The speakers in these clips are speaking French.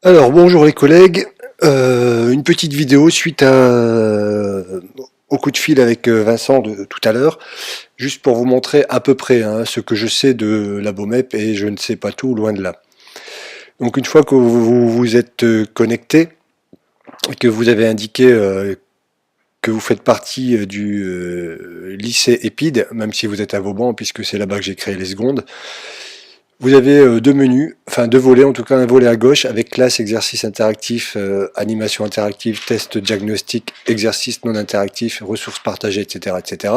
Alors bonjour les collègues, une petite vidéo suite au coup de fil avec Vincent de tout à l'heure, juste pour vous montrer à peu près ce que je sais de la BOMEP et je ne sais pas tout, loin de là. Donc une fois que vous vous êtes connecté, et que vous avez indiqué que vous faites partie du lycée EPID, même si vous êtes à Vauban, puisque c'est là-bas que j'ai créé les secondes, vous avez deux menus, enfin deux volets, en tout cas un volet à gauche avec classe, exercice interactif, animation interactive, test diagnostic, exercice non interactif, ressources partagées, etc., etc.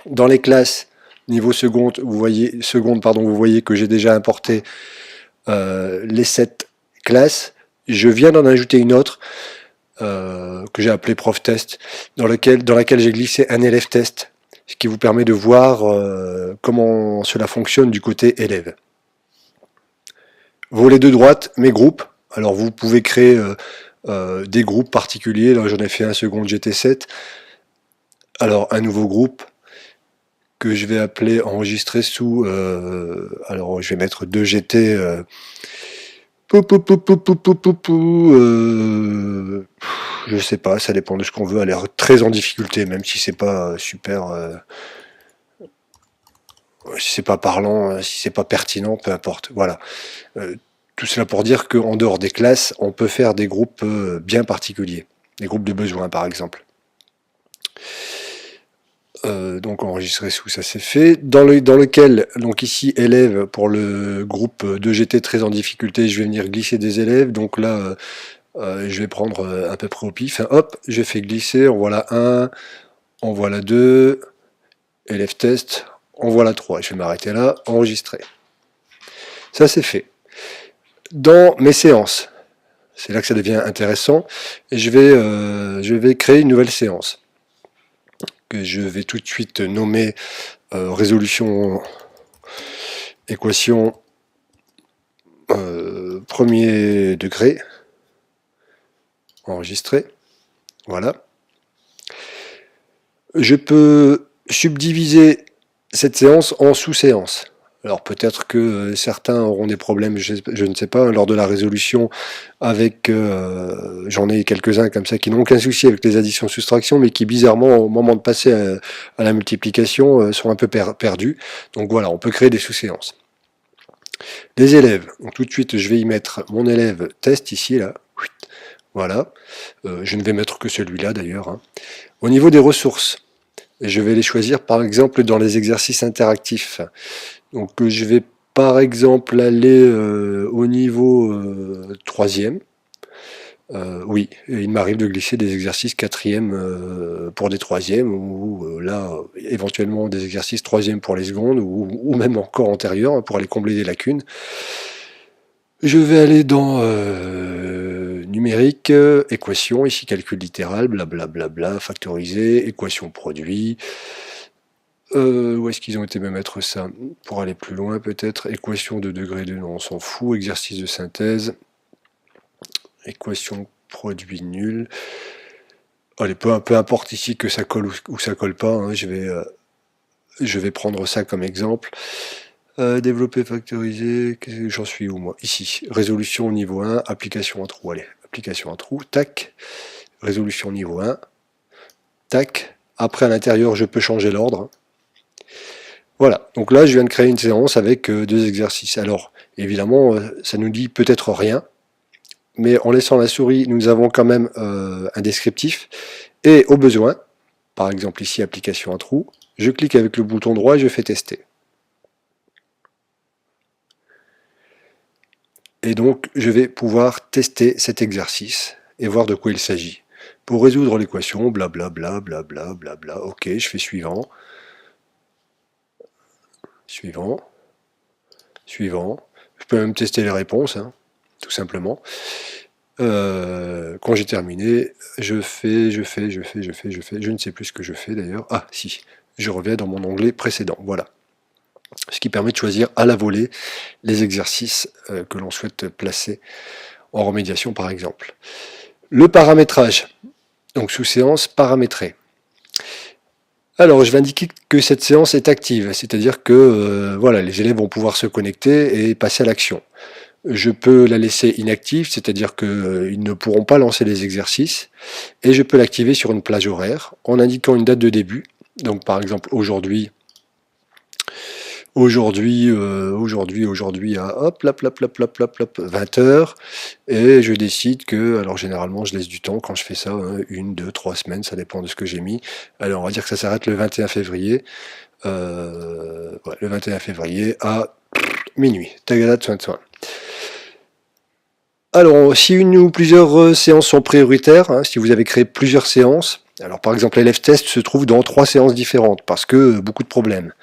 Dans les classes niveau seconde, vous voyez que j'ai déjà importé les 7 classes. Je viens d'en ajouter une autre que j'ai appelée prof test, dans laquelle j'ai glissé un élève test, ce qui vous permet de voir comment cela fonctionne du côté élève. Volet de droite, mes groupes. Alors vous pouvez créer des groupes particuliers. Là j'en ai fait un second GT7. Alors un nouveau groupe que je vais appeler enregistrer sous. Alors je vais mettre 2GT. Je sais pas, ça dépend de ce qu'on veut. Elle est très en difficulté, même si c'est pas super. Si c'est pas parlant, si c'est pas pertinent, peu importe. Voilà. Tout cela pour dire qu'en dehors des classes, on peut faire des groupes bien particuliers, des groupes de besoins par exemple. Donc enregistrer sous, ça c'est fait. Dans lequel, donc ici élève pour le groupe 2GT très en difficulté, je vais venir glisser des élèves. Donc là, je vais prendre à peu près au pif. Enfin, hop, j'ai fait glisser, en voilà un, en voilà deux, élève test, en voilà trois. Je vais m'arrêter là, enregistrer. Ça c'est fait. Dans mes séances, c'est là que ça devient intéressant, et je vais créer une nouvelle séance que je vais tout de suite nommer résolution équation premier degré, enregistré, voilà. Je peux subdiviser cette séance en sous-séances. Alors peut-être que certains auront des problèmes, je ne sais pas, lors de la résolution avec... j'en ai quelques-uns comme ça qui n'ont aucun souci avec les additions-soustractions, mais qui bizarrement, au moment de passer à la multiplication, sont un peu perdus. Donc voilà, on peut créer des sous-séances. Les élèves, donc tout de suite je vais y mettre mon élève test ici, là. Voilà, je ne vais mettre que celui-là d'ailleurs. Au niveau des ressources, je vais les choisir par exemple dans les exercices interactifs. Donc je vais par exemple aller au niveau 3e. Oui, il m'arrive de glisser des exercices 4e pour des 3e, ou là éventuellement des exercices 3e pour les secondes, ou même encore antérieurs pour aller combler des lacunes. Je vais aller dans numérique, équation, ici calcul littéral, blablabla, factoriser, équation produit. Où est-ce qu'ils ont été me mettre ça? Pour aller plus loin peut-être, équation de degré de non, on s'en fout, exercice de synthèse, équation produit nul. Allez, peu importe ici que ça colle ou ça colle pas, hein, je vais prendre ça comme exemple. Développer, factoriser, j'en suis où moi? Ici, résolution niveau 1, application à trou, allez, application à trou, tac, résolution niveau 1, tac, après à l'intérieur je peux changer l'ordre. Voilà, donc là je viens de créer une séance avec deux exercices. Alors, évidemment, ça nous dit peut-être rien, mais en laissant la souris, nous avons quand même un descriptif, et au besoin, par exemple ici, application à trou, je clique avec le bouton droit et je fais tester. Et donc, je vais pouvoir tester cet exercice et voir de quoi il s'agit. Pour résoudre l'équation, blablabla, blablabla, ok, je fais suivant, suivant, suivant. Je peux même tester les réponses, hein, tout simplement. Quand j'ai terminé, je ne sais plus ce que je fais d'ailleurs. Ah, si, je reviens dans mon onglet précédent, voilà. Ce qui permet de choisir à la volée les exercices que l'on souhaite placer en remédiation par exemple. Le paramétrage, donc sous séance paramétrée. Alors je vais indiquer que cette séance est active, c'est-à-dire que voilà, les élèves vont pouvoir se connecter et passer à l'action. je peux la laisser inactive, c'est-à-dire qu'ils ne pourront pas lancer les exercices, et je peux l'activer sur une plage horaire en indiquant une date de début. Donc par exemple aujourd'hui à hop, 20 heures, et je décide que, alors généralement je laisse du temps quand je fais ça, hein, 1, 2, 3 semaines, ça dépend de ce que j'ai mis. Alors on va dire que ça s'arrête le 21 février, ouais, le 21 février à minuit. Tagada de soin de soin. Alors, si une ou plusieurs séances sont prioritaires, hein, si vous avez créé plusieurs séances, alors par exemple l'élève test se trouve dans 3 séances différentes parce que beaucoup de problèmes.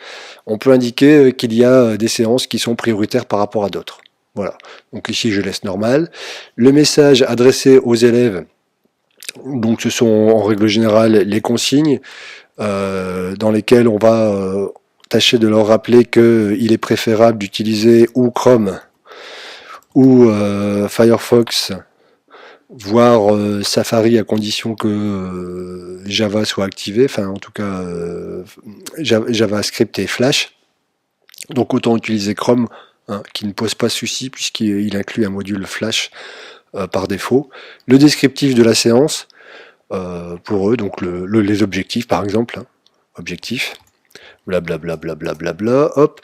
On peut indiquer qu'il y a des séances qui sont prioritaires par rapport à d'autres. Voilà, donc ici je laisse normal. Le message adressé aux élèves, donc ce sont en règle générale les consignes dans lesquelles on va tâcher de leur rappeler qu'il est préférable d'utiliser ou Chrome ou Firefox, voire Safari à condition que Java soit activé, enfin en tout cas JavaScript et Flash. Donc autant utiliser Chrome, hein, qui ne pose pas souci puisqu'il inclut un module Flash par défaut. Le descriptif de la séance pour eux, donc les objectifs par exemple, hein, objectifs, blablabla, hop.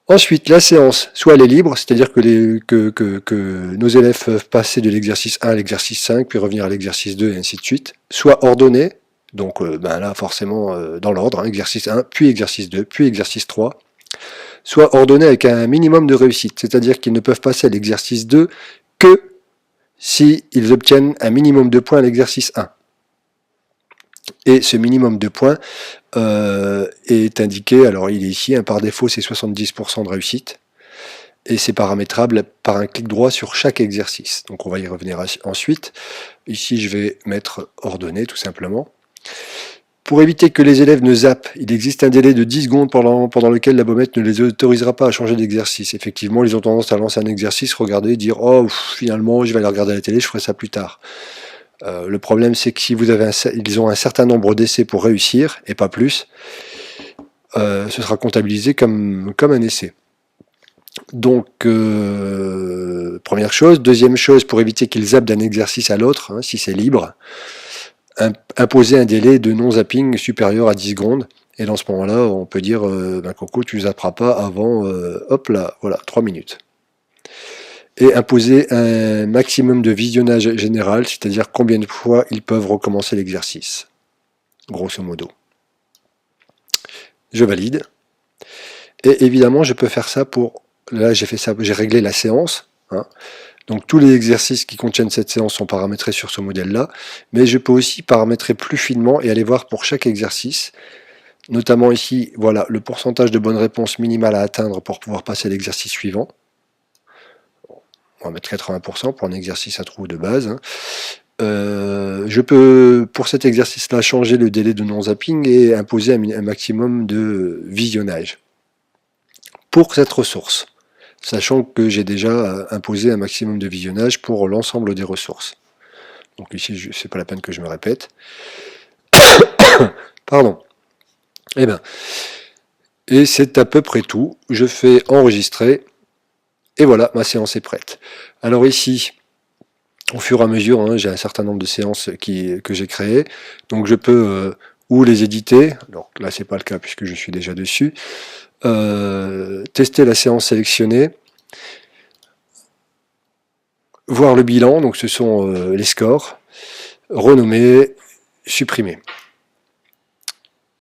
Ensuite, la séance, soit elle est libre, c'est-à-dire que nos élèves peuvent passer de l'exercice 1 à l'exercice 5, puis revenir à l'exercice 2 et ainsi de suite, soit ordonnée, donc là forcément dans l'ordre, hein, exercice 1, puis exercice 2, puis exercice 3, soit ordonnée avec un minimum de réussite, c'est-à-dire qu'ils ne peuvent passer à l'exercice 2 que s'ils obtiennent un minimum de points à l'exercice 1. Et ce minimum de points est indiqué, alors il est ici, hein, par défaut c'est 70% de réussite, et c'est paramétrable par un clic droit sur chaque exercice. Donc on va y revenir ensuite. Ici je vais mettre ordonné tout simplement. Pour éviter que les élèves ne zappent, il existe un délai de 10 secondes pendant lequel la bommette ne les autorisera pas à changer d'exercice. Effectivement, ils ont tendance à lancer un exercice, regarder, dire « Oh, finalement, je vais aller regarder la télé, je ferai ça plus tard ». Le problème, c'est que si ils ont un certain nombre d'essais pour réussir, et pas plus, ce sera comptabilisé comme un essai. Donc, première chose. Deuxième chose, pour éviter qu'ils zappent d'un exercice à l'autre, hein, si c'est libre, imposer un délai de non-zapping supérieur à 10 secondes. Et dans ce moment-là, on peut dire Coco, tu ne zapperas pas avant, hop là, voilà, 3 minutes. Et imposer un maximum de visionnage général, c'est-à-dire combien de fois ils peuvent recommencer l'exercice, grosso modo. Je valide. Et évidemment, je peux faire ça pour... Là, j'ai réglé la séance. Hein. Donc, tous les exercices qui contiennent cette séance sont paramétrés sur ce modèle-là. Mais je peux aussi paramétrer plus finement et aller voir pour chaque exercice. Notamment ici, voilà, le pourcentage de bonnes réponses minimales à atteindre pour pouvoir passer à l'exercice suivant. On va mettre 80% pour un exercice à trou de base. Hein. Je peux, pour cet exercice-là, changer le délai de non-zapping et imposer un maximum de visionnage pour cette ressource, sachant que j'ai déjà imposé un maximum de visionnage pour l'ensemble des ressources. Donc ici, c'est pas la peine que je me répète. Pardon. Eh bien, et c'est à peu près tout. Je fais enregistrer. Et voilà, ma séance est prête. Alors ici, au fur et à mesure, hein, j'ai un certain nombre de séances que j'ai créées. Donc je peux ou les éditer, donc là c'est pas le cas puisque je suis déjà dessus, tester la séance sélectionnée, voir le bilan, donc ce sont les scores, renommer, supprimer.